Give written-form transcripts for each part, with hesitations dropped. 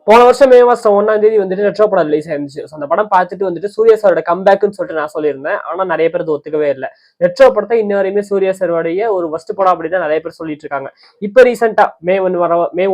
போன வருஷம் மே மாசம் 1ஆம் தேதி வந்துட்டு ரெட்ரோ படம் ரிலீஸ் ஆயிருந்துச்சு. அந்த படம் பார்த்துட்டு வந்துட்டு சூர்யா சாரோட கம்பேக்னு சொல்லிட்டு நான் சொல்லியிருந்தேன். ஆனா நிறைய பேர் அது ஒத்துக்கவே இல்லை. ரெட்ரோ படத்தை இன்ன வரையுமே சூர்யா சாரோடைய ஒரு ஃபர்ஸ்ட் படம் அப்படின்னு நிறைய பேர் சொல்லிட்டு இருக்காங்க. இப்ப ரீசெண்டா மே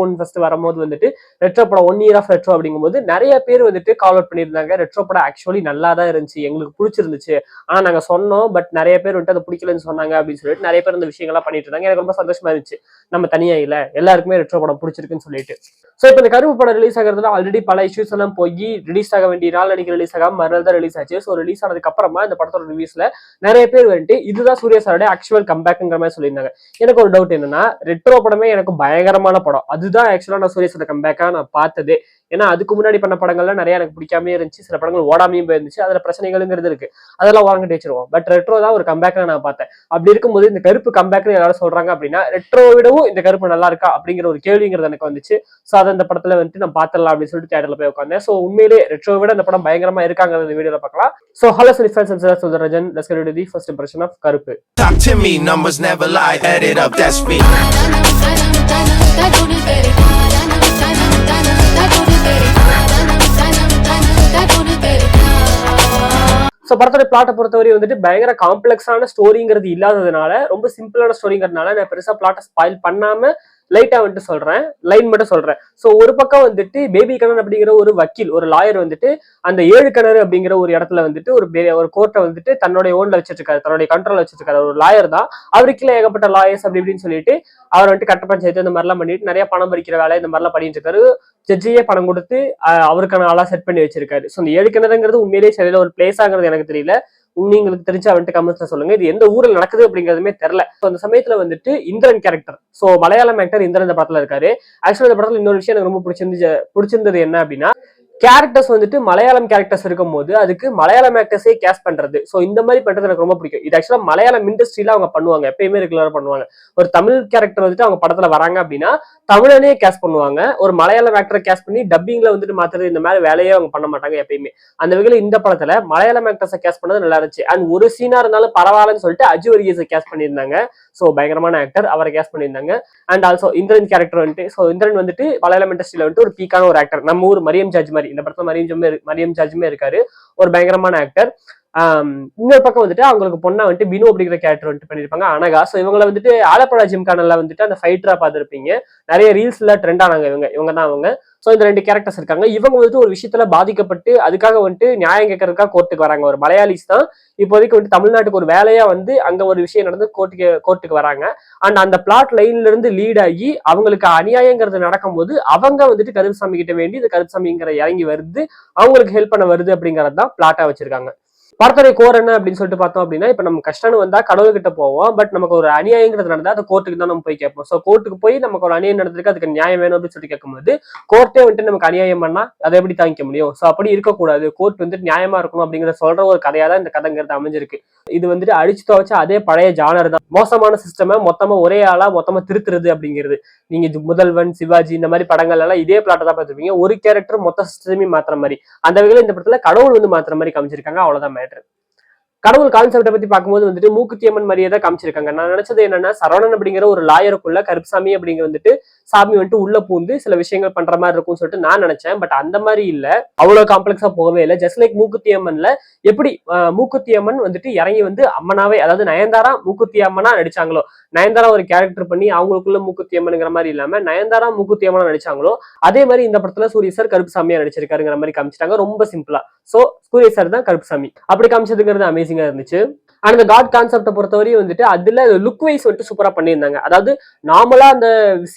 1 ஃபர்ஸ்ட் வரும்போது வந்துட்டு ரெட்ரோ படம் 1 இயர் ஆஃப் ரெட்ரோ அப்படிங்கும்போது நிறைய பேர் வந்துட்டு கால் அவுட் பண்ணியிருந்தாங்க. ரெட்ரோ படம் ஆக்சுவலி நல்லா தான் இருந்துச்சு, எங்களுக்கு பிடிச்சிருந்துச்சு, ஆனா நாங்க சொன்னோம் பட் நிறைய பேர் வந்துட்டு அதை பிடிக்கலன்னு சொன்னாங்க அப்படின்னு சொல்லிட்டு நிறைய பேர் இந்த விஷயங்கள்லாம் பண்ணிட்டு இருந்தாங்க. எனக்கு ரொம்ப சந்தோஷமா இருந்துச்சு, நம்ம தனியா இல்ல, எல்லாருக்குமே ரெட்ரோ படம் பிடிச்சிருக்குன்னு சொல்லிட்டு. சோ இப்ப இந்த கருப்பு படம் ரிலீஸ் ஆகிறதுல ஆல்ரெடி பல இஷ்யூஸ் எல்லாம் போய் ரிலீஸ் ஆக வேண்டிய நாள் அன்னைக்கு ரிலீஸ் ஆகாம மறுநாள் தான் ரிலீஸ் ஆச்சு. ஸோ ரிலீஸ் ஆனதுக்கு அப்புறமா இந்த படத்தோட ரிலீஸ்ல நிறைய பேர் வந்துட்டு இதுதான் சூர்யா சாரோட ஆக்சுவல் கம்பேக்ங்கிற மாதிரி சொல்லியிருந்தாங்க. எனக்கு ஒரு டவுட் என்னன்னா, ரெட்ரோ படமே எனக்கு பயங்கரமான படம், அதுதான் ஆக்சுவலா நான் சூர்யா சாரோட கம்பேக்கா நான் பார்த்ததே. ஏன்னா அதுக்கு முன்னாடி பண்ண படங்கள்லாம் நிறைய எனக்கு பிடிக்காமே இருந்துச்சு, சில படங்கள் ஓடாமையும் போயிருந்துச்சு, அதுல பிரச்சனைகள்ங்கிறது இருக்கு, அதெல்லாம் வாங்கிட்டு வச்சிருவோம். பட் ரெட்ரோ தான் ஒரு கம்பேக்கா நான் பார்த்தேன். அப்படி இருக்கும்போது இந்த கருப்பு கம்பேக்னு எல்லாரும் சொல்றாங்க அப்படின்னா, ரெட்ரோ விடவும் இந்த கருப்பு நல்லா இருக்கா அப்படிங்கிற ஒரு கேள்விங்கிறது எனக்கு வந்துச்சு. ஸோ அதை அந்த படத்துல வந்துட்டு நான் பார்த்துடலாம் அப்படின்னு சொல்லிட்டு தியேட்டர்ல போய் உட்காந்தேன். ஸோ உண்மையிலே ரெட்ரோ விட இந்த படம் பயங்கரமா இருக்காங்க இந்த வீடியோல பார்க்கலாம். So hello cine fans and Sundararajan, let's get into the first impression of Karuppu. Talk to me, numbers never lie, add it up, that's me. So படத்தோட பிளாட்டை பொறுத்தவரை வந்துட்டு பயங்கர காம்ப்ளெக்ஸான ஸ்டோரிங்கிறது இல்லாததுனால, ரொம்ப சிம்பிளான ஸ்டோரிங்கிறதுனால நான் பெருசா பிளாட்டை ஸ்பாயில் பண்ணாம லைட்டா வந்துட்டு சொல்றேன், லைன் மட்டும் சொல்றேன். ஸோ ஒரு பக்கம் வந்துட்டு பேபி கண்ணன் அப்படிங்கிற ஒரு வக்கீல், ஒரு லாயர் வந்துட்டு அந்த 7 கிணறு அப்படிங்கிற ஒரு இடத்துல வந்துட்டு ஒரு கோர்ட்டை வந்துட்டு தன்னுடைய ஓன்ல வச்சிட்டு இருக்காரு, தன்னுடைய கண்ட்ரோல் வச்சிட்டு இருக்காரு. ஒரு லாயர் தான், அவருக்குள்ள ஏகப்பட்ட லாயர்ஸ் அப்படி இப்படின்னு சொல்லிட்டு அவர் வந்துட்டு கட்ட பஞ்சாயத்து இந்த மாதிரிலாம் பண்ணிட்டு நிறைய பணம் பறிக்கிற வேலை இந்த மாதிரிலாம் பண்ணிட்டு இருக்காரு. ஜட்ஜியே பணம் கொடுத்து அவருக்கான ஆளா செட் பண்ணி வச்சிருக்காரு. ஸோ அந்த 7 கிணறுங்கிறது உண்மையிலேயே சரியில ஒரு பிளேஸ் ஆகிறது எனக்கு தெரியல, உங்களுக்கு தெரிஞ்சா வந்துட்டு கமெண்ட்ஸ்ல சொல்லுங்க. இது எந்த ஊர்ல நடக்குது அப்படிங்கிறதுமே தெரியல. அந்த சமயத்துல வந்துட்டு Indran character, so Malayalam actor Indran இந்த படத்துல இருக்காரு. ஆக்சுவலா இந்த படத்துல இன்னொரு விஷயம் எனக்கு ரொம்ப பிடிச்சிருந்தது என்ன அப்படின்னா, கேரக்டர்ஸ் வந்துட்டு மலையாளம் கேரக்டர்ஸ் இருக்கும் போது அதுக்கு மலையாளம் ஆக்டர்ஸே கேஸ்ட் பண்றது. சோ இந்த மாதிரி பண்றது எனக்கு ரொம்ப பிடிக்கும். இது ஆக்சுவலா மலையாளம் இண்டஸ்ட்ரியில அவங்க பண்ணுவாங்க, எப்பயுமே ரெகுலரா பண்ணுவாங்க. ஒரு தமிழ் கேரக்டர் வந்துட்டு அவங்க படத்துல வராங்க அப்படின்னா தமிழனே கேஸ்ட் பண்ணுவாங்க, ஒரு மலையாளம் ஆக்டரை கேஸ்ட் பண்ணி டப்பிங்ல வந்துட்டு மாத்துறது, இந்த மாதிரி வேலையே அவங்க பண்ண மாட்டாங்க எப்பயுமே. அந்த வகையில இந்த படத்துல மலையாளம் ஆக்டர்ஸை கேஸ்ட் பண்ணது நல்லா இருந்துச்சு. அண்ட் ஒரு சீனா இருந்தாலும் பரவாயில்லன்னு சொல்லிட்டு அஜு வர்கீஸை கேஸ்ட் பண்ணியிருந்தாங்க. சோ பயங்கரமான ஆக்டர், அவரை கேஸ்ட் பண்ணியிருந்தாங்க. அண்ட் ஆல்சோ இந்திரன் கேரக்டர் வந்துட்டு, சோ இந்திரன் வந்துட்டு மலையாளம் இண்டஸ்ட்ரியில வந்துட்டு ஒரு பீக்கான ஒரு ஆக்டர். நம்ம ஊர் மரியம் ஜார்ஜ் மாதிரி இந்த படத்துல மரியம் ஜார்ஜுமே இருக்காரு, ஒரு பயங்கரமான ஆக்டர். இன்னொரு பக்கம் வந்துட்டு அவங்களுக்கு பொண்ணா வந்துட்டு பினு அப்படிங்கிற கேரக்டர் வந்துட்டு பண்ணிருப்பாங்க, அனகா. சோ இவங்களை வந்துட்டு ஆலப்படா ஜிம்கானல்ல வந்துட்டு அந்த ஃபைட்டரா பார்த்திருப்பீங்க, நிறைய ரீல்ஸ்ல ட்ரெண்ட் ஆனாங்க. இவங்க தான் அவங்க. சோ இந்த 2 கேரக்டர்ஸ் இருக்காங்க. இவங்க வந்துட்டு ஒரு விஷயத்துல பாதிக்கப்பட்டு அதுக்காக வந்துட்டு நியாயம் கேட்கறதுக்காக கோர்ட்டுக்கு வராங்க. ஒரு மலையாளிஸ் தான், இப்போதைக்கு வந்துட்டு தமிழ்நாட்டுக்கு ஒரு வேலையா வந்து அங்க ஒரு விஷயம் நடந்து கோர்ட்டுக்கு வராங்க. அண்ட் அந்த பிளாட் லைன்ல இருந்து லீட் ஆகி அவங்களுக்கு அநியாயங்கிறது நடக்கும்போது அவங்க வந்துட்டு கருப்புசாமி கிட்ட வேண்டி இந்த கருப்புசாமிங்கிற இறங்கி வருது, அவங்களுக்கு ஹெல்ப் பண்ண வருது அப்படிங்கறது தான் பிளாட்டா வச்சிருக்காங்க. படத்துடைய கோர் என்ன அப்படின்னு சொல்லிட்டு பார்த்தோம் அப்படின்னா, இப்ப நம்ம கஷ்டம்னு வந்தா கடவுள்கிட்ட போவோம், பட் நமக்கு ஒரு அநியாயங்கிறது நடந்தா அந்த கோர்ட்டுக்கு தான் நம்ம போய் கேட்போம். சோ கோர்ட்டுக்கு போய் நமக்கு ஒரு அநியாயம் நடந்திருக்கு, அதுக்கு நியாயம் வேணும் அப்படின்னு சொல்லிட்டு கேட்கும்போது கோர்ட்டே வந்துட்டு நமக்கு அநியாயம் பண்ணா அதை எப்படி தாங்கிக்க முடியும்? சோ அப்படி இருக்கக்கூடாது, கோர்ட் வந்துட்டு நியாயமா இருக்கணும் அப்படிங்கிற சொல்ற ஒரு கதையா தான் இந்த கதைங்கிறது அமைஞ்சிருக்கு. இது வந்துட்டு அடிச்சு துவச்ச அதே பழைய ஜானர் தான், மோசமான சிஸ்டமை மொத்தமா ஒரே ஆளா மொத்தமா திருத்துறது அப்படிங்கிறது. நீங்க முதல்வன், சிவாஜி இந்த மாதிரி படங்கள் எல்லாம் இதே பிளாட்டை தான் பார்த்துருப்பீங்க, ஒரு கேரக்டர் மொத்த சிஸ்டமே மாத்துற மாதிரி. அந்த வகையில இந்த படத்துல கடவுள் வந்து மாத்துற மாதிரி காமிச்சிருக்காங்க, அவ்வளவுதான் மேட்டர். கடவுள் கான்செப்டை பத்தி பார்க்கும்போது வந்துட்டு மூக்குத்தி அம்மன் மாதிரியே தான் காமிச்சிருக்காங்க. நான் நினைச்சது என்னன்னா, சரவணன் அப்படிங்கிற ஒரு லாயருக்குள்ள கருப்புசாமி அப்படிங்கிற வந்துட்டு சாமி வந்துட்டு உள்ள பூந்து சில விஷயங்கள் பண்ற மாதிரி இருக்கும்னு சொல்லிட்டு நான் நினைச்சேன். பட் அந்த மாதிரி இல்ல, அவ்வளவு காம்ப்ளெக்ஸா போகவே இல்லை. ஜஸ்ட் லைக் மூக்குத்தி அம்மன்ல எப்படி மூக்குத்தி அம்மன் வந்துட்டு இறங்கி வந்து அம்மனாவே, அதாவது நயன்தாரா மூக்குத்தி அம்மனா நடிச்சாங்களோ, நயன்தாரா ஒரு கேரக்டர் பண்ணி அவங்களுக்குள்ள மூக்குத்தி அம்மனுங்கிற மாதிரி இல்லாம நயன்தாரா மூக்குத்தி அம்மனா நடிச்சாங்களோ, அதே மாதிரி இந்த படத்துல சூரிய சார் கருப்புசாமியா நடிச்சிருக்காருங்கிற மாதிரி காமிச்சிட்டாங்க, ரொம்ப சிம்பிளா. சோ சூரிய சார் தான் கருப்புசாமி, அப்படி காமிச்சதுங்கிறது அமேசிங்கா இருந்துச்சு. அந்த காட் கான்செப்டை பொறுத்தவரையும் வந்துட்டு அதுல லுக் வைஸ் வந்துட்டு சூப்பரா பண்ணியிருந்தாங்க. அதாவது நார்மலா அந்த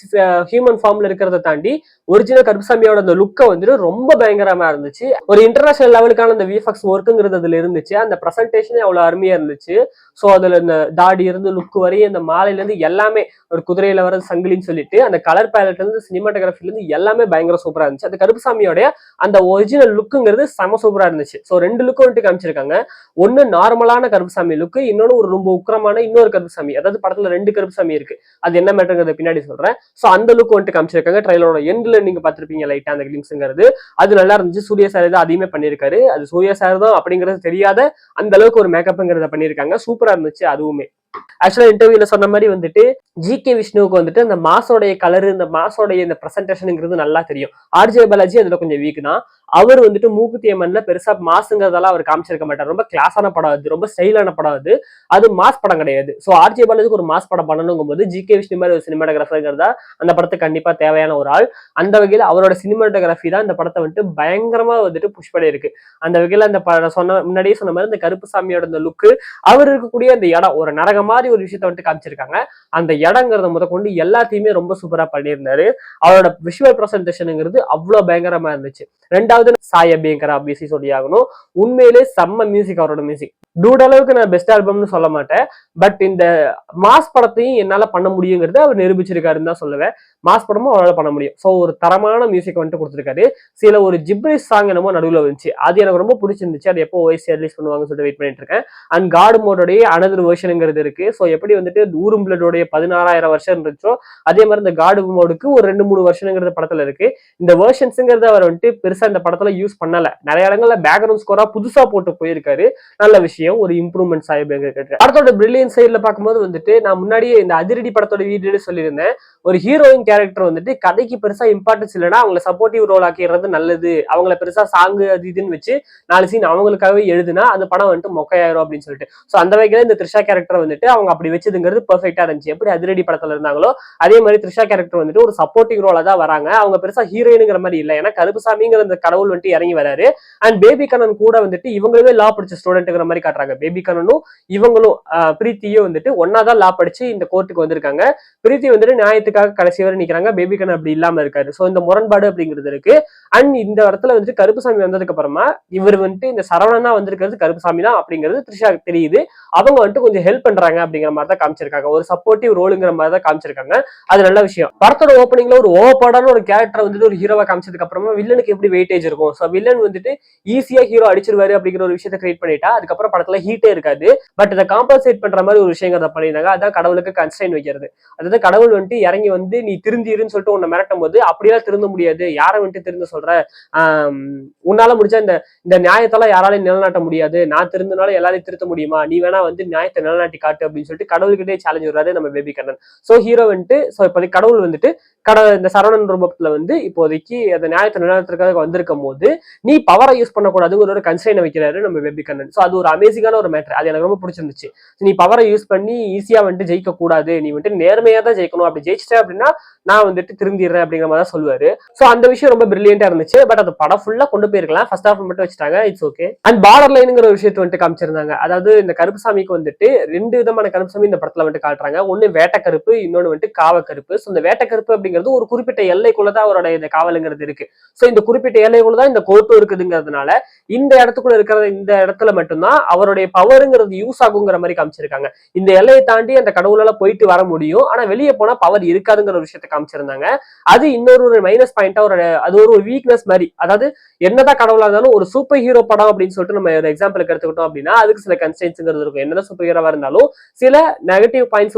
ஹியூமன் ஃபார்ம்ல இருக்கிறத தாண்டி ஒரிஜினல் கருப்புசாமியோட அந்த லுக்கை வந்துட்டு ரொம்ப பயங்கரமா இருந்துச்சு. ஒரு இன்டர்நேஷனல் லெவலுக்கான அந்த விஎஃப்எக்ஸ் ஒர்க்குங்கிறது அதுல இருந்துச்சு. அந்த பிரசன்டேஷனே அவ்வளவு அருமையா இருந்துச்சு. சோ அதுல இந்த தாடி இருந்து லுக் வரையும் அந்த மாலையில இருந்து எல்லாமே, ஒரு குதிரையில வர சங்கிலின்னு சொல்லிட்டு அந்த கலர் பேலட்ல இருந்து சினிமாட்டோகிராஃபில இருந்து எல்லாமே பயங்கர சூப்பரா இருந்துச்சு. அந்த கருப்புசாமியோட அந்த ஒரிஜினல் லுக்குங்கிறது செம சூப்பரா இருந்துச்சு. சோ 2 லுக்கும் வந்துட்டு காமிச்சிருக்காங்க. ஒன்னு நார்மலான கருப்புசாமி லுக்கு, இன்னொன்னு ஒரு ரொம்ப உக்கிரமான இன்னொரு கருப்புசாமி. அதாவது படத்துல 2 கருப்புசாமி இருக்கு, அது என்ன மேட்டர்ங்கிறத பின்னாடி சொல்றேன். சோ அந்த லுக் வந்துட்டு காமிச்சிருக்காங்க. ட்ரைலரோட எண்ட்ல நீங்க பாத்திருப்பீங்க லைட்டா அந்த கிளிம்ஸ்ங்கிறது, அது நல்லா இருந்துச்சு. சூர்யா சார் தான் அதையுமே பண்ணிருக்காரு, அது சூர்யா சார் தான் அப்படிங்கிறது தெரியாத அந்த அளவுக்கு ஒரு மேக்கப்ங்கிறத பண்ணிருக்காங்க, சூப்பரா இருந்துச்சு அதுவுமே. ஆக்சுவலா இன்டர்வியூல சொன்ன மாதிரி வந்துட்டு ஜி.கே. விஷ்ணுவுக்கு வந்துட்டு அந்த மாசோடைய கலரு, இந்த மாசோடைய இந்த பிரசன்டேஷனுங்கிறது நல்லா தெரியும். ஆர்ஜே பாலாஜி அதுல கொஞ்சம் வீக் தான். அவர் வந்துட்டு மூக்குத்தி அம்மன்ல பெருசா மாசுங்கிறதெல்லாம் அவர் காமிச்சிருக்க மாட்டார். ரொம்ப கிளாஸான படம் அது, ரொம்ப ஸ்டைலான படம் அது. அது மாஸ் படம் கிடையாது. சோ ஆர்ஜே பாலாஜிக்கு ஒரு மாஸ் படம் பண்ணணுங்கும் போது ஜி.கே. விஷ்ணு மாதிரி ஒரு சினிமாட்டோகிராஃபர்ங்கிறதா அந்த படத்துக்கு கண்டிப்பா தேவையான ஒரு ஆள். அந்த வகையில அவரோட சினிமாட்டோகிராஃபி தான் இந்த படத்தை வந்துட்டு பயங்கரமா வந்துட்டு புஷ் பண்ணி இருக்கு. அந்த வகையில அந்த முன்னாடியே சொன்ன மாதிரி இந்த கருப்புசாமியோட இந்த லுக்கு, அவர் இருக்கக்கூடிய அந்த இடம் ஒரு நரகம் மாதிரி ஒரு விஷயத்த வந்துட்டு காமிச்சிருக்காங்க. அந்த இடங்கிறத முதற்கொண்டு எல்லாத்தையுமே ரொம்ப சூப்பரா பண்ணியிருந்தாரு. அவரோட விஷுவல் பிரசன்டேஷனுங்கிறது அவ்வளவு பயங்கரமா இருந்துச்சு. ரெண்டாவது சாய் அபியங்கர் ஆப்வியஸ்லி சொல்லி ஆகணும். உண்மையிலே செம்ம மியூசிக், அவரோட மியூசிக் டூட் அளவுக்கு நான் பெஸ்ட் ஆல்பம்னு சொல்ல மாட்டேன். பட் இந்த மாஸ் படத்தையும் என்னால பண்ண முடியுங்கிறது அவர் நிரூபிச்சிருக்காருன்னு தான் சொல்லுவேன். மாஸ் படமும் அவரால் பண்ண முடியும். சோ ஒரு தரமான மியூசிக் வந்துட்டு கொடுத்திருக்காரு. சில ஒரு ஜிப்ரிஷ் சாங் என்னமோ நடுவில் வந்துச்சு, அது எனக்கு ரொம்ப பிடிச்சிருந்துச்சு. அது எப்போ ஓஎஸ்சி ரிலீஸ் பண்ணுவாங்கன்னு சொல்லிட்டு வெயிட் பண்ணிட்டு இருக்கேன். அண்ட் காட் மோடோடைய அனதர் வெர்ஷனுங்கிறது இருக்கு. சோ எப்படி வந்துட்டு ஊரும் பிளடோடைய 16,000 வருஷம் இருந்துச்சோ அதே மாதிரி இந்த காட் மோடுக்கு ஒரு 2-3 வருஷங்கிறது படத்துல இருக்கு. இந்த வெர்ஷன்ஸ்ங்கிறத அவர் வந்துட்டு பெருசா இந்த படத்துல யூஸ் பண்ணல. நிறைய இடங்கள்ல பேக்ரவுண்ட் ஸ்கோரா புதுசா போட்டு போயிருக்காரு. நல்ல விஷயம், ஒரு இம்ப்ரூவ்மெண்ட் சாஹிப். படத்தோட பிரில்லியன்ட் சைட்ல பார்க்கும்போது வந்துட்டு நான் முன்னாடியே இந்த அதிரடி படத்தோட வீடியோல சொல்லியிருந்தேன், ஒரு ஹீரோயின் கேரக்டர் வந்துட்டு கதைக்கு பெருசா இம்பார்ட்டன்ஸ் இல்லைன்னா அவங்களை சப்போர்ட்டிவ் ரோல் ஆக்கிடுறது நல்லது. அவங்கள பெருசா சாங்கு அது இதுன்னு வச்சு 4 சீன் அவங்களுக்காகவே எழுதுனா அந்த படம் வந்துட்டு மொக்கையாயிரும் அப்படின்னு சொல்லிட்டு. சோ அந்த வகையில இந்த த்ரிஷா கேரக்டர் வந்துட்டு அவங்க அப்படி வச்சதுங்கிறது பெர்ஃபெக்டா இருந்துச்சு. எப்படி அதிரடி படத்துல இருந்தாங்களோ அதே மாதிரி த்ரிஷா கேரக்டர் வந்துட்டு ஒரு சப்போர்ட்டிவ் ரோலா தான் வராங்க. அவங்க பெருசா ஹீரோயினுங்கிற மாதிரி இல்லை. ஏன்னா கருப்புசாமிங்கிற அந்த கடவுள் வந்துட்டு இறங்கி வராரு. அண்ட் பேபி கண்ணன் கூட வந்துட்டு இவங்களே லா படிச்ச ஸ்டூடெண்ட்ங்கிற மாதிரி காட்டுறாங்க. பேபி கண்ணனும் இவங்களும் பிரீத்தியும் வந்துட்டு ஒன்னாதான் லா படிச்சு இந்த கோர்ட்டுக்கு வந்திருக்காங்க. பிரீத்தி வந்துட்டு நியாயத்துக்காக கடைசி வரை நிக்கிறாங்க. பேபி கண்ணன் அப்படி இல்லாம இருக்காரு. சோ இந்த முரண்பாடு அப்படிங்கிறது இருக்கு. அண்ட் இந்த இடத்துல வந்துட்டு கருப்புசாமி வந்ததுக்கு அப்புறமா இவர் வந்துட்டு இந்த சரவணனா வந்திருக்கிறது கருப்புசாமி தான் அப்படிங்கிறது த்ரிஷா தெரியுது. அவங்க வந்துட்டு கொஞ்சம் ஹெல்ப் பண்றாங்க அப்படிங்கிற மாதிரி தான் காமிச்சிருக்காங்க. ஒரு சப்போர்ட்டிவ் ரோலுங்கிற மாதிரி தான் காமிச்சிருக்காங்க. அது நல்ல விஷயம். படத்தோட ஓப்பனிங்ல ஒரு ஓவர்பவர்டான ஒரு கேரக்டர் வந்துட்டு ஒரு ஹீரோவா காமிச்சதுக்கு அப்புறமா வில்லனுக்கு எப்படி வெயிட்டேஜ் இருக்கும். சோ வில்லன் வந்துட்டு ஈஸியா ஹீரோ அடிச்சிருவாரு அப்படிங்கிற ஒரு விஷயத்தை கிரியேட் பண்ணிட்டா அதுக்கப்புறம் படத்துல ஹீட்டே இருக்காது. பட் இதை காம்பன்சேட் பண்ற மாதிரி ஒரு விஷயங்கிறத பண்ணிருந்தாங்க. அதான் கடவுளுக்கு கன்ஸ்ட்ரைன் வைக்கிறது. அதாவது கடவுள் வந்துட்டு இறங்கி வந்து நீ திருந்திருன்னு சொல்லிட்டு உன்னை மிரட்டும் போது அப்படியெல்லாம் திருந்த முடியாது, யாரை வந்துட்டு திருந்த சொல்ற, உன்னால முடிச்சா இந்த நியாயத்தெல்லாம் யாராலையும் நிலநாட்ட முடியாது, நான் திருந்தினாலும் எல்லாரையும் திருத்த முடியுமா, நீ வேணா வந்து நியாயத்தை நிலநாட்டி காட்டு அப்படின்னு சொல்லிட்டு கடவுள்கிட்டே சேலஞ்ச் வர்றாரு நம்ம பேபி கண்ணன். சோ ஹீரோ வந்துட்டு இப்போதைக்கு கடவுள் வந்துட்டு இந்த சரவணன் ரூபத்துல வந்து இப்போதைக்கு அந்த நியாயத்தை நிலநாட்டுறதுக்காக வந்திருக்கும் போது நீ பவரை யூஸ் பண்ணக்கூடாது ஒரு கன்ஸ்ட்ரைன் வைக்கிறாரு நம்ம பேபி கண்ணன். சோ அது ஒரு அமேசிங்கான ஒரு மேட்டர். அது எனக்கு ரொம்ப பிடிச்சிருந்துச்சு. நீ பவரை யூஸ் பண்ணி ஈஸியா வந்துட்டு ஜெயிக்க கூடாது, நீ வந்துட்டு நேர்மையா தான் ஜெயிக்கணும், அப்படி ஜெயிச்சிட்டேன் அப்படின்னா நான் வந்துட்டு திரும்பிடுறேன் அப்படிங்கிற மாதிரி தான் சொல்லுவாரு. சோ அந்த விஷயம் ரொம்ப பிரில்லியண்டா இருந்துச்சு. பட் அது படம் ஃபுல்லா கொண்டு போயிருக்கலாம், ஃபர்ஸ்ட் ஹாஃப் மட்டும் வச்சுட்டாங்க. It's okay. அண்ட் பார்டர் லைனுங்கிற ஒரு விஷயத்தை வந்துட்டு காமிச்சிருந்தாங்க. அதாவது இந்த கருப்புசாமிக்கு வந்துட்டு 2 விதமான கருப்புசாமி இந்த படத்துல வந்துட்டு காட்டுறாங்க. ஒன்னு வேட்டக்கருப்பு, இன்னொன்னு வந்துட்டு காவக்கருப்பு. சோ இந்த வேட்டக்கருப்பு அப்படிங்கிறது ஒரு குறிப்பிட்ட எல்லைக்குள்ளதான் அவரோட இந்த காவலுங்கிறது இருக்கு. சோ இந்த குறிப்பிட்ட எல்லைக்குள்ளதான் இந்த கோர்ட்டும் இருக்குதுங்கிறதுனால இந்த இடத்துக்குள்ள இருக்கிற இந்த இடத்துல மட்டும்தான் அவருடைய பவருங்கிறது யூஸ் ஆகுங்கிற மாதிரி காமிச்சிருக்காங்க. இந்த எல்லையை தாண்டி அந்த கடவுளால போயிட்டு வர முடியும், ஆனா வெளியே போனா பவர் இருக்காதுங்கிற ஒரு விஷயத்தை காமிச்சிருந்தாங்க. அது இன்னொரு மைனஸ் பாயிண்டா அது ஒரு வீக்னஸ் மாதிரி. அதாவது என்னதான் கடவுளா இருந்தாலும் ஒரு சூப்பர் ஹீரோ படம் அப்படின்னு சொல்லிட்டு நம்ம ஒரு எக்ஸாம்பிளுக்கு எடுத்துக்கிட்டோம் அப்படின்னா அதுக்கு சில கன்ஸ்ட்ரெயின்ஸ்ங்கிறது இருக்கும். என்னதான் சூப்பர் ஹீரோவா இருந்தாலும் சில நெகட்டிவ் பாயிண்ட்ஸ்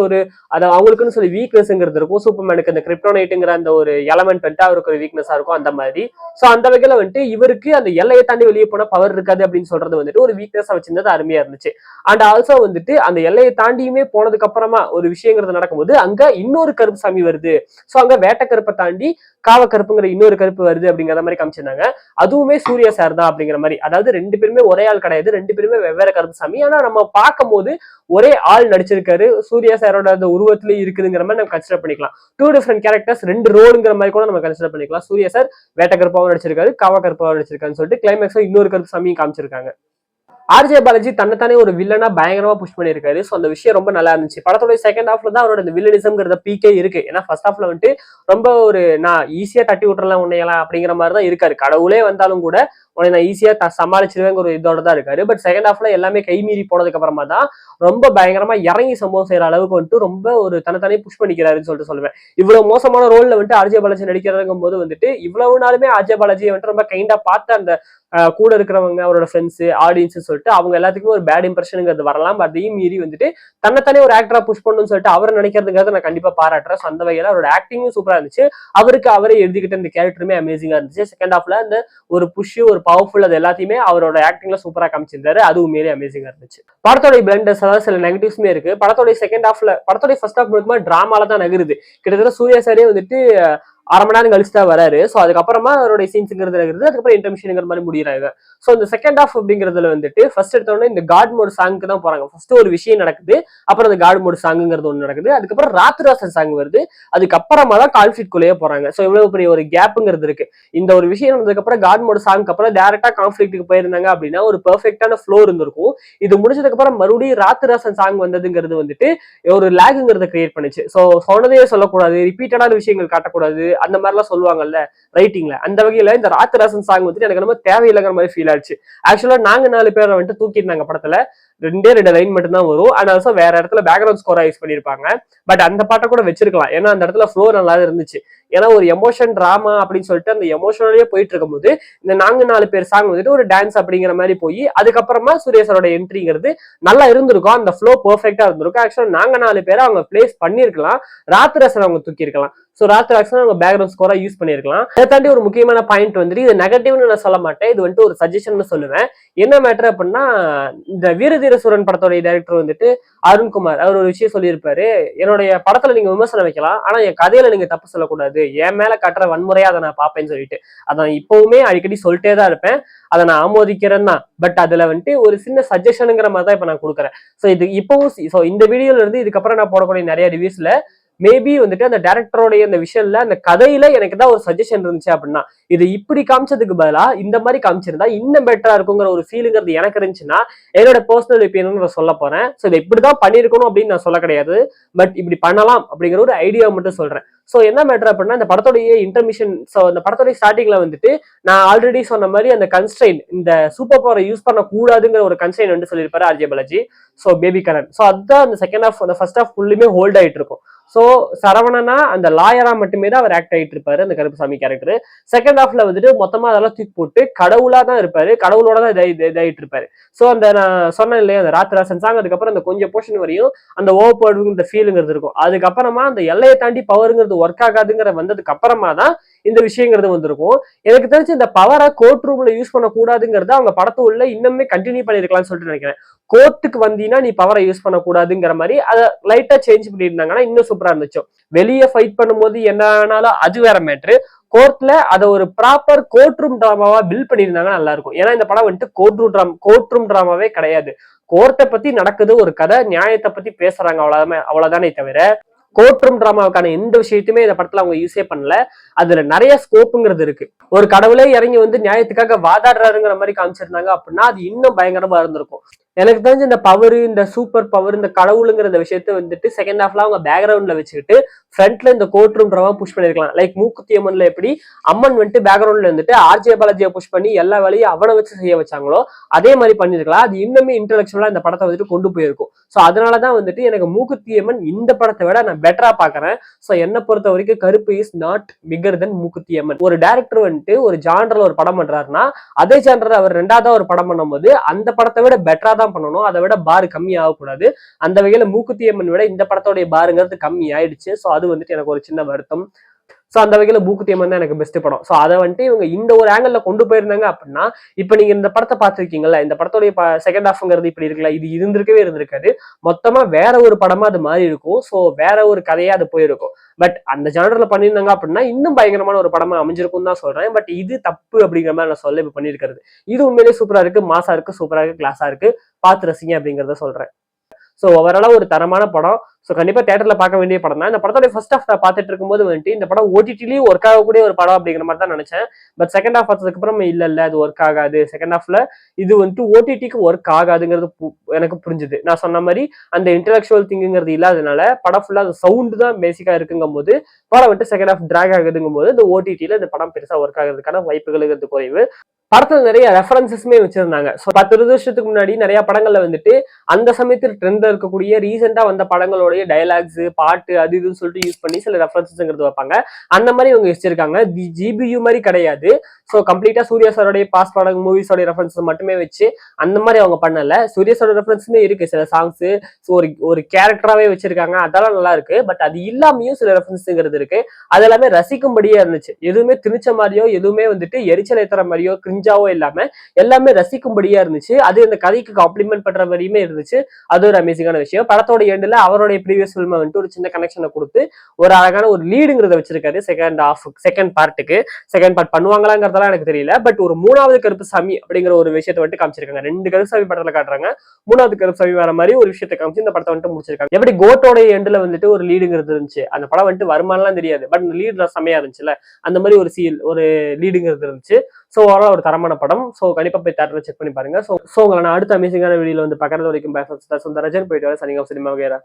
அவங்களுக்குன்னு சொல்லி வீக்னஸ்ங்கிறது இருக்கும். சூப்பர்மேனுக்கு அந்த கிரிப்டோனைட்டுங்கிற அந்த ஒரு எலமெண்ட் வந்துட்டு அவருக்கு ஒரு வீக்னஸா இருக்கும் அந்த மாதிரி. சோ அந்த வகையில வந்துட்டு இவருக்கு அந்த எல்லையை தாண்டி வெளியே போன பவர் இருக்காது அப்படின்னு சொல்றது வந்துட்டு ஒரு வீக்னஸா வச்சிருந்தது அருமையா இருந்துச்சு. அண்ட் ஆல்சோ வந்துட்டு அந்த எல்லையை தாண்டியுமே போனதுக்கு அப்புறமா ஒரு விஷயங்கிறது நடக்கும்போது அங்க இன்னொரு கருப்பு சாமி வருது. சோ அங்க வேட்டை கருப்பை தாண்டி காவக்கருப்புங்கிற இன்னொரு கருப்பு வருது அப்படிங்கிற மாதிரி காமிச்சிருந்தாங்க. அதுவுமே சூர்யா சார் தான் அப்படிங்கிற மாதிரி. அதாவது 2 பேருமே ஒரே ஆள் கிடையாது, 2 பேருமே வெவ்வேறு கருப்பு சாமி. ஆனா நம்ம பார்க்கும் போது ஒரே ஆள் நடிச்சிருக்காரு. சூர்யா சாரோட அந்த உருவத்திலேயே இருக்குதுங்கிற மாதிரி நம்ம கன்சிடர் பண்ணிக்கலாம். 2 டிஃபரெண்ட் கேரக்டர்ஸ், 2 ரோலுங்கிற மாதிரி கூட நம்ம கன்சிடர் பண்ணிக்கலாம். சூர்யா சார் வேட்டை கருப்பாவும் நடிச்சிருக்காரு, காவக்கருப்பாவும் நடிச்சிருக்காருன்னு சொல்லிட்டு கிளைமேக்ஸா இன்னொரு கருப்பு சாமியும் காமிச்சிருக்காங்க. ஆர்ஜே பாலாஜி தன்னைத்தானே ஒரு வில்லனா பயங்கரமா புஷ் பண்ணிருக்காரு. சோ அந்த விஷயம் ரொம்ப நல்லா இருந்துச்சு. படத்தோட செகண்ட் ஹாஃப்ல தான் அவரோட இந்த வில்லனிசம்ங்கிறத பீக்கே இருக்கு. ஏன்னா ஃபர்ஸ்ட் ஹாஃப்ல வந்துட்டு ரொம்ப ஒரு நான் ஈஸியா தட்டி விட்டுறலாம் உன்னையெல்லாம் அப்படிங்கிற மாதிரி தான் இருக்காரு. கடவுளே வந்தாலும் கூட உன்னை நான் ஈஸியா சமாளிச்சிருவேங்கிற ஒரு இதோட தான் இருக்காரு. பட் செகண்ட் ஹாஃப்ல எல்லாமே கைமீறி போனதுக்கு அப்புறமா தான் ரொம்ப பயங்கரமா இறங்கி சம்பவம் செய்யற அளவுக்கு வந்துட்டு ரொம்ப ஒரு தன்னைத்தானே புஷ் பண்ணிக்கிறாருன்னு சொல்லிட்டு சொல்லுவேன். இவ்வளவு மோசமான ரோல்ல வந்துட்டு ஆர்ஜே பாலாஜி நடிக்கிறதுங்கும் போது வந்துட்டு இவ்வளவு நாளுமே ஆர்ஜே பாலாஜியை வந்துட்டு ரொம்ப கைண்டா பார்த்து அந்த கூட இருக்கிறவங்க அவரோட ஃப்ரெண்ட்ஸ் ஆடியன்ஸ் சொல்லிட்டு சொல்லிட்டு அவங்க எல்லாத்துக்குமே ஒரு பேட் இம்ப்ரெஷனுங்கிறது வரலாம். அதையும் மீறி வந்துட்டு தன்னைத்தானே ஒரு ஆக்டரா புஷ் பண்ணணும்னு சொல்லிட்டு அவர் நினைக்கிறதுங்கிறத நான் கண்டிப்பா பாராட்டுறேன். அந்த வகையில அவரோட ஆக்டிங்கும் சூப்பரா இருந்துச்சு. அவருக்கு அவரே எழுதிக்கிட்ட இந்த கேரக்டருமே அமேசிங்கா இருந்துச்சு. செகண்ட் ஹாஃப்ல அந்த ஒரு புஷ் ஒரு பவர்ஃபுல் அது எல்லாத்தையுமே அவரோட ஆக்டிங்ல சூப்பரா காமிச்சிருந்தாரு. அது உண்மையிலே அமேசிங்கா இருந்துச்சு. படத்தோட பிளண்டர்ஸ் அதாவது சில நெகட்டிவ்ஸ்மே இருக்கு. படத்தோட செகண்ட் ஹாஃப்ல படத்தோட ஃபர்ஸ்ட் ஹாஃப் முழுக்க டிராமால தான் நகருது. கிட்டத்தட்ட சூர்யா சாரே வந்துட்டு அரை மணி நேரம் கழிச்சு தான் வராரு. சோ அதுக்கப்புறமா அவருடைய சீன்ஸ்ங்கிறது இருக்குது. அதுக்கப்புறம் இன்டர்மிஷன்ங்கிற மாதிரி முடியறாங்க. சோ இந்த செகண்ட் ஹாஃப் அப்படிங்கிறதுல வந்துட்டு ஃபர்ஸ்ட் எடுத்தோடனே இந்த காட் மோட் சாங்க்கு தான் போறாங்க. ஃபர்ஸ்ட் ஒரு விஷயம் நடக்குது, அப்புறம் இந்த காட் மோட் சாங்ங்கிறது ஒண்ணு நடக்குது. அதுக்கப்புறம் ராத்திராசன் சாங் வருது. அதுக்கப்புறமா தான் கான்ஃபிளிக்ட் குள்ளேயே போறாங்க. சோ இவ்வளவு பெரிய ஒரு கேப்புங்கிறது இருக்கு. இந்த ஒரு விஷயம் நடந்ததுக்கு அப்புறம் காட் மோட் சாங்க்கு அப்புறம் டைரக்டா கான்ஃபிளிக்ட்டுக்கு போயிருந்தாங்க அப்படின்னா ஒரு பெர்ஃபெக்டான ஃப்ளோ இருந்திருக்கும். இது முடிஞ்சதுக்கு அப்புறம் மறுபடியும் ராத்திராசன் சாங் வந்ததுங்கிறது வந்துட்டு ஒரு லேகுங்கிறத கிரியேட் பண்ணுச்சு. சோ சொன்னதே சொல்லக்கூடாது, ரிப்பீட்டடான விஷயங்கள் காட்டக்கூடாது, அந்த மாதிரிலாம் சொல்லுவாங்கல்ல ரைட்டிங்ல. அந்த வகையில இந்த ராத்திராசன் சாங் வந்துட்டு எனக்கு ரொம்ப தேவையில்லைங்கிற மாதிரி ஃபீல் ஆச்சு. ஆக்சுவலா நாங்க 4 பேரை வந்துட்டு தூக்கிட்டாங்க படத்துல. 2 லைன் மட்டும் தான் வரும். அண்ட் ஆல்சோ வேற இடத்துல பேக்ரவுண்ட் ஸ்கோரா யூஸ் பண்ணிருப்பாங்க. பட் அந்த பாட்டை கூட வச்சிருக்கலாம். ஏன்னா அந்த இடத்துல ஃப்ளோ நல்லா இருந்துச்சு. ஏன்னா ஒரு எமோஷன் டிராமா அப்படின்னு சொல்லிட்டு அந்த எமோஷனலே போயிட்டு இருக்கும் போது இந்த நாங்க 4 பேர் சாங் வந்துட்டு ஒரு டான்ஸ் அப்படிங்கிற மாதிரி போய் அதுக்கப்புறமா சுரேஷரோட என்ட்ரிங்கிறது நல்லா இருந்திருக்கும். அந்த ஃப்ளோ பெர்ஃபெக்டா இருந்திருக்கும். ஆக்சுவலா நாங்க 4 பேரை அவங்க பிளேஸ் பண்ணிருக்கலாம். ராத்திராசன் அவங்க தூக்கி இருக்கலாம். சோ ராத்திராசன் அவங்க பேக்ரவுண்ட் ஸ்கோரா யூஸ் பண்ணிருக்கலாம். அதை தாண்டி ஒரு முக்கியமான பாயிண்ட் வந்துட்டு இது நெகட்டிவ்னு நான் சொல்ல மாட்டேன். இது வந்துட்டு ஒரு சஜஷன் சொல்லுவேன். என்ன மேட்டர் அப்படின்னா இந்த வீரதீர சூரன் படத்தோட டைரக்டர் வந்துட்டு அருண்குமார் அவர் ஒரு விஷயம் சொல்லியிருப்பாரு. என்னுடைய படத்துல நீங்க விமர்சனம் வைக்கலாம், ஆனா என் கதையில நீங்க தப்பு சொல்லக்கூடாது. என் மேல காட்டுற வன்முறையா அதை நான் பார்ப்பேன்னு சொல்லிட்டு அதான் இப்பவுமே அடிக்கடி சொல்லிட்டே தான் இருப்பேன். அதை நான் ஆமோதிக்கிறேன் தான். பட் அதுல வந்துட்டு ஒரு சின்ன சஜஷனுங்கிற மாதிரி தான் இப்ப நான் கொடுக்குறேன். சோ இது இப்பவும் இந்த வீடியோல இருந்து இதுக்கப்புறம் நான் போடக்கூடிய நிறைய ரிவ்யூஸ்ல மேபி வந்துட்டு அந்த டைரக்டரோடைய அந்த விஷயம்ல அந்த கதையில எனக்கு தான் ஒரு சஜஷன் இருந்துச்சு அப்படின்னா இது இப்படி காமிச்சதுக்கு பதிலா இந்த மாதிரி காமிச்சிருந்தா இன்னும் பெட்டரா இருக்குங்கிற ஒரு ஃபீலுங்கிறது எனக்கு இருந்துச்சுன்னா என்னோட பர்சனல் ஒப்பீனியன் நான் சொல்ல போறேன். ஸோ இதை இப்படிதான் பண்ணிருக்கணும் அப்படின்னு நான் சொல்ல கிடையாது. பட் இப்படி பண்ணலாம் அப்படிங்கிற ஒரு ஐடியா மட்டும் சொல்றேன். சோ என்ன மேட்டர் அப்படின்னா இந்த படத்தோடைய இன்டர்மிஷன் இந்த படத்தோடைய ஸ்டார்டிங்ல வந்துட்டு நான் ஆல்ரெடி சொன்ன மாதிரி அந்த கன்ஸ்ட்ரெயின் இந்த சூப்பர் பவரை யூஸ் பண்ண கூடாதுங்கிற ஒரு கன்ஸ்ட்ரெயின் வந்து சொல்லியிருப்பாரு RJ Balaji. So baby Karan. So அதுதான் அந்த செகண்ட் ஹாஃப் அந்த ஃபர்ஸ்ட் ஹாஃப் ஃபுல்லுமே ஹோல்ட் ஆயிட்டு இருக்கும். சோ சரவணனா அந்த லாயரா மட்டுமே தான் அவர் ஆக்ட் ஆகிட்டு இருப்பாரு அந்த கருப்புசாமி கேரக்டர். செகண்ட் ஹாஃப்ல வந்துட்டு மொத்தமா அதெல்லாம் தூக்கி போட்டு கடவுளா தான் இருப்பாரு, கடவுளோட தான் இதாயிட்டு இருப்பாரு. சோ அந்த நான் சொன்னேன் இல்லையா அந்த ராத்திராசன் சாங் அதுக்கப்புறம் அந்த கொஞ்சம் போர்ஷன் வரையும் அந்த ஓவர்பவர்ங்கிற ஃபீலுங்கிறது இருக்கும். அதுக்கப்புறமா அந்த எல்லையை தாண்டி பவருங்கிறது ஒர்க் ஆகாதுங்கிற வந்ததுக்கு அப்புறமா தான் இந்த விஷயங்கிறது வந்திருக்கும். எனக்கு தெரிஞ்சு இந்த பவரை கோர்ட் ரூம்ல யூஸ் பண்ண கூடாதுங்கிறத அவங்க படத்து உள்ள இன்னுமே கண்டினியூ பண்ணிருக்கலாம்னு சொல்லிட்டு நினைக்கிறேன். கோர்ட்டுக்கு வந்தீங்கன்னா நீ பவரை யூஸ் பண்ண கூடாதுங்கிற மாதிரி அதை லைட்டா சேஞ்ச் பண்ணியிருந்தாங்கன்னா இன்னும் சூப்பரா இருந்துச்சு. வெளியே ஃபைட் பண்ணும்போது என்ன ஆனாலும் அது வேற மேட்ரு. கோர்ட்ல அதை ஒரு ப்ராப்பர் கோர்ட் ரூம் டிராமாவா பில்ட் பண்ணியிருந்தாங்கன்னா நல்லா இருக்கும். ஏன்னா இந்த படம் வந்துட்டு கோர்ட் ரூம் டிராமாவே கிடையாது. கோர்ட்டை பத்தி நடக்குது ஒரு கதை, நியாயத்தை பத்தி பேசுறாங்க, அவ்வளவுதானே தவிர கோர்ட் ரூம் டிராமாவுக்கான எந்த விஷயத்தையுமே இந்த படத்துல அவங்க யூஸே பண்ணல. அதுல நிறைய ஸ்கோப்புங்கிறது இருக்கு. ஒரு கடவுளே இறங்கி வந்து நியாயத்துக்காக வாதாடுறாருங்கிற மாதிரி காமிச்சிருந்தாங்க அப்படின்னா அது இன்னும் பயங்கரமா இருந்திருக்கும். எனக்கு தெரிஞ்சு இந்த பவர் இந்த சூப்பர் பவர் இந்த கடவுளுங்கிற விஷயத்த வந்துட்டு செகண்ட் ஹாஃப்ல அவங்க பேக்ரவுண்ட்ல வச்சுக்கிட்டு ஃப்ரண்ட்ல இந்த கோர்ட் ரூம் டிராமா புஷ் பண்ணிருக்கலாம். லைக் மூக்குத்தி அம்மன்ல எப்படி அம்மன் வந்துட்டு பேக்ரவுண்ட்ல இருந்துட்டு ஆர்ஜே பாலாஜியை புஷ் பண்ணி எல்லா வேலையும் அவனை வச்சு செய்ய வச்சாங்களோ அதே மாதிரி பண்ணிருக்கலாம். அது இன்னுமே இன்டெலக்சுவலா இந்த படத்தை வந்துட்டு கொண்டு போயிருக்கும். சோ அதனாலதான் வந்துட்டு எனக்கு மூக்குத்தி அம்மன் இந்த படத்தை விட நான் பெட்டரா பாக்குறேன். சோ என்ன பொறுத்த வரைக்கும் கருப்பு இஸ் நாட் பிகர் தென் மூக்குத்தி அம்மன். ஒரு டைரக்டர் வந்துட்டு ஒரு ஜானர்ல ஒரு படம் பண்றாருன்னா அதே ஜானர்ல அவர் ரெண்டாவது ஒரு படம் பண்ணும்போது அந்த படத்தை விட பெட்டரா தான் பண்ணணும். அதை விட பார் கம்மி ஆகக்கூடாது. அந்த வகையில மூக்குத்தி அம்மன் விட இந்த படத்தோடைய பாருங்கிறது கம்மி ஆயிடுச்சு. சோ அது வந்துட்டு எனக்கு ஒரு சின்ன வருத்தம். சோ அந்த வகையில மூக்குத்தி அம்மன் தான் எனக்கு பெஸ்ட் படம். சோ அதை வந்துட்டு இவங்க இந்த ஒரு ஆங்கிள் கொண்டு போயிருந்தாங்க அப்படின்னா இப்ப நீங்க இந்த படத்தை பார்த்திருக்கீங்கல்ல, இந்த படத்தோடைய செகண்ட் ஹாஃப்ங்கிறது இப்படி இருக்குல்ல, இது இருந்திருக்காது. மொத்தமா வேற ஒரு படமா அது மாறி இருக்கும். சோ வேற ஒரு கதையா அது போயிருக்கும். பட் அந்த ஜானர்ல பண்ணியிருந்தாங்க அப்படின்னா இன்னும் பயங்கரமான ஒரு படமா அமைஞ்சிருக்கும் தான் சொல்றேன். பட் இது தப்பு அப்படிங்கிற மாதிரி நான் சொல்ல இப்ப பண்ணிருக்கிறது. இது உண்மையிலேயே சூப்பரா இருக்கு, மாசா இருக்கு, சூப்பரா இருக்கு, கிளாஸா இருக்கு, பார்த்து ரசிங்க அப்படிங்கறத சொல்றேன். சோ ஓவராலா ஒரு தரமான படம். சோ கண்டிப்பா தியேட்டர்ல பார்க்க வேண்டிய படம் தான். இந்த படத்தோட ஃபர்ஸ்ட் ஹாஃப் நான் பார்த்துட்டு இருக்கும்போது வந்துட்டு இந்த படம் ஓடிடிலயும் ஒர்க் ஆகக்கூடிய ஒரு படம் அப்படிங்கிற மாதிரி தான் நினைச்சேன். பட் செகண்ட் ஹாஃப் பார்த்ததுக்கு அப்புறம் இல்ல அது ஒர்க் ஆகாது, செகண்ட் ஹாஃப்ல இது வந்துட்டு ஓடிடிக்கு ஒர்க் ஆகாதுங்கிறது எனக்கு புரிஞ்சுது. நான் சொன்ன மாதிரி அந்த இன்டெலக்சுவல் திங்குங்கிறது இல்லாதனால படம் ஃபுல்லா அந்த சவுண்ட் தான் பேசிக்கா இருக்குங்கும் போது படம் வந்துட்டு செகண்ட் ஹாஃப் டிராக் ஆகுதுங்கும் போது இந்த ஓடிடியில இந்த படம் பெருசா ஒர்க் ஆகிறதுக்கான வாய்ப்புகள் குறைவு. படத்துல நிறைய ரெஃபரன்சஸ்மே வச்சிருந்தாங்க. ஸோ 10 வருஷத்துக்கு முன்னாடி நிறைய படங்கள்ல வந்துட்டு அந்த சமயத்தில் ட்ரெண்ட்ல இருக்கக்கூடிய ரீசெண்டா வந்த படங்களுடைய டயலாக்ஸ், பாட்டு அது இதுன்னு சொல்லிட்டு யூஸ் பண்ணி சில ரெஃபரன்சஸ்ங்கிறது வைப்பாங்க. அந்த மாதிரி இவங்க வச்சிருக்காங்க. ஜிபியு மாதிரி கிடையாது. ஸோ கம்ப்ளீட்டா சூர்யா சாரோடைய பாஸ்ட் படம் மூவிஸோட ரெஃபரன்சஸ் மட்டுமே வச்சு அந்த மாதிரி அவங்க பண்ணல. சூர்யா சாரோட ரெஃபரன்ஸுமே இருக்கு சில சாங்ஸ். ஸோ ஒரு கேரக்டராகவே வச்சிருக்காங்க. அதெல்லாம் நல்லா இருக்கு. பட் அது இல்லாமையும் சில ரெஃபரன்ஸுங்கிறது இருக்கு. அது எல்லாமே ரசிக்கும்படியா இருந்துச்சு. எதுவுமே திணிச்ச மாதிரியோ எதுவுமே வந்துட்டு எரிச்சல் ஏத்துற மாதிரியோ கிரிஞ்சாவோ இல்லாம எல்லாமே ரசிக்கும்படியா இருந்துச்சு. அது இந்த கதைக்கு காம்ப்ளிமெண்ட் பண்ற மாதிரியுமே இருந்துச்சு. அது ஒரு அமேசிங்கான விஷயம். படத்தோட எண்டுல அவருடைய ப்ரீவியஸ் ஃபில்ம் வந்துட்டு ஒரு சின்ன கனெக்ஷனை கொடுத்து ஒரு அழகான ஒரு லீடுங்கிறத வச்சிருக்காரு செகண்ட் பார்ட்டுக்கு. செகண்ட் பார்ட் பண்ணுவாங்களாங்கிறதெல்லாம் எனக்கு தெரியல. பட் ஒரு 3வது கருப்புசாமி அப்படிங்கிற ஒரு விஷயத்தை வந்துட்டு காமிச்சிருக்காங்க. 2 கருப்புசாமி படத்துல காட்டுறாங்க. 3வது கருப்புசாமி வர மாதிரி ஒரு விஷயத்தை காமிச்சு இந்த படத்தை வந்துட்டு முடிச்சிருக்காங்க. எப்படி கோட்டோட எண்டுல வந்துட்டு ஒரு லீடுங்கிறது இருந்துச்சு. அந்த படம் வந்துட்டு வருமானம்லாம் தெரியாது. பட் இந்த லீடு செமையா இருந்துச்சுல. அந்த மாதிரி ஒரு லீடுங்கிறது இருந்துச்சு. ஸோ ஓவரால் ஒரு தரமான படம். ஸோ கண்டிப்பா போய் தேட்டர்ல செக் பண்ணி பாருங்க. ஸோ உங்களை நான் அடுத்த அமேசிங்கான வீடியோல வந்து பார்க்கறது வரைக்கும் சுந்தரராஜன் போயிட்டு வர சனிங்க சினிமா வகைரா.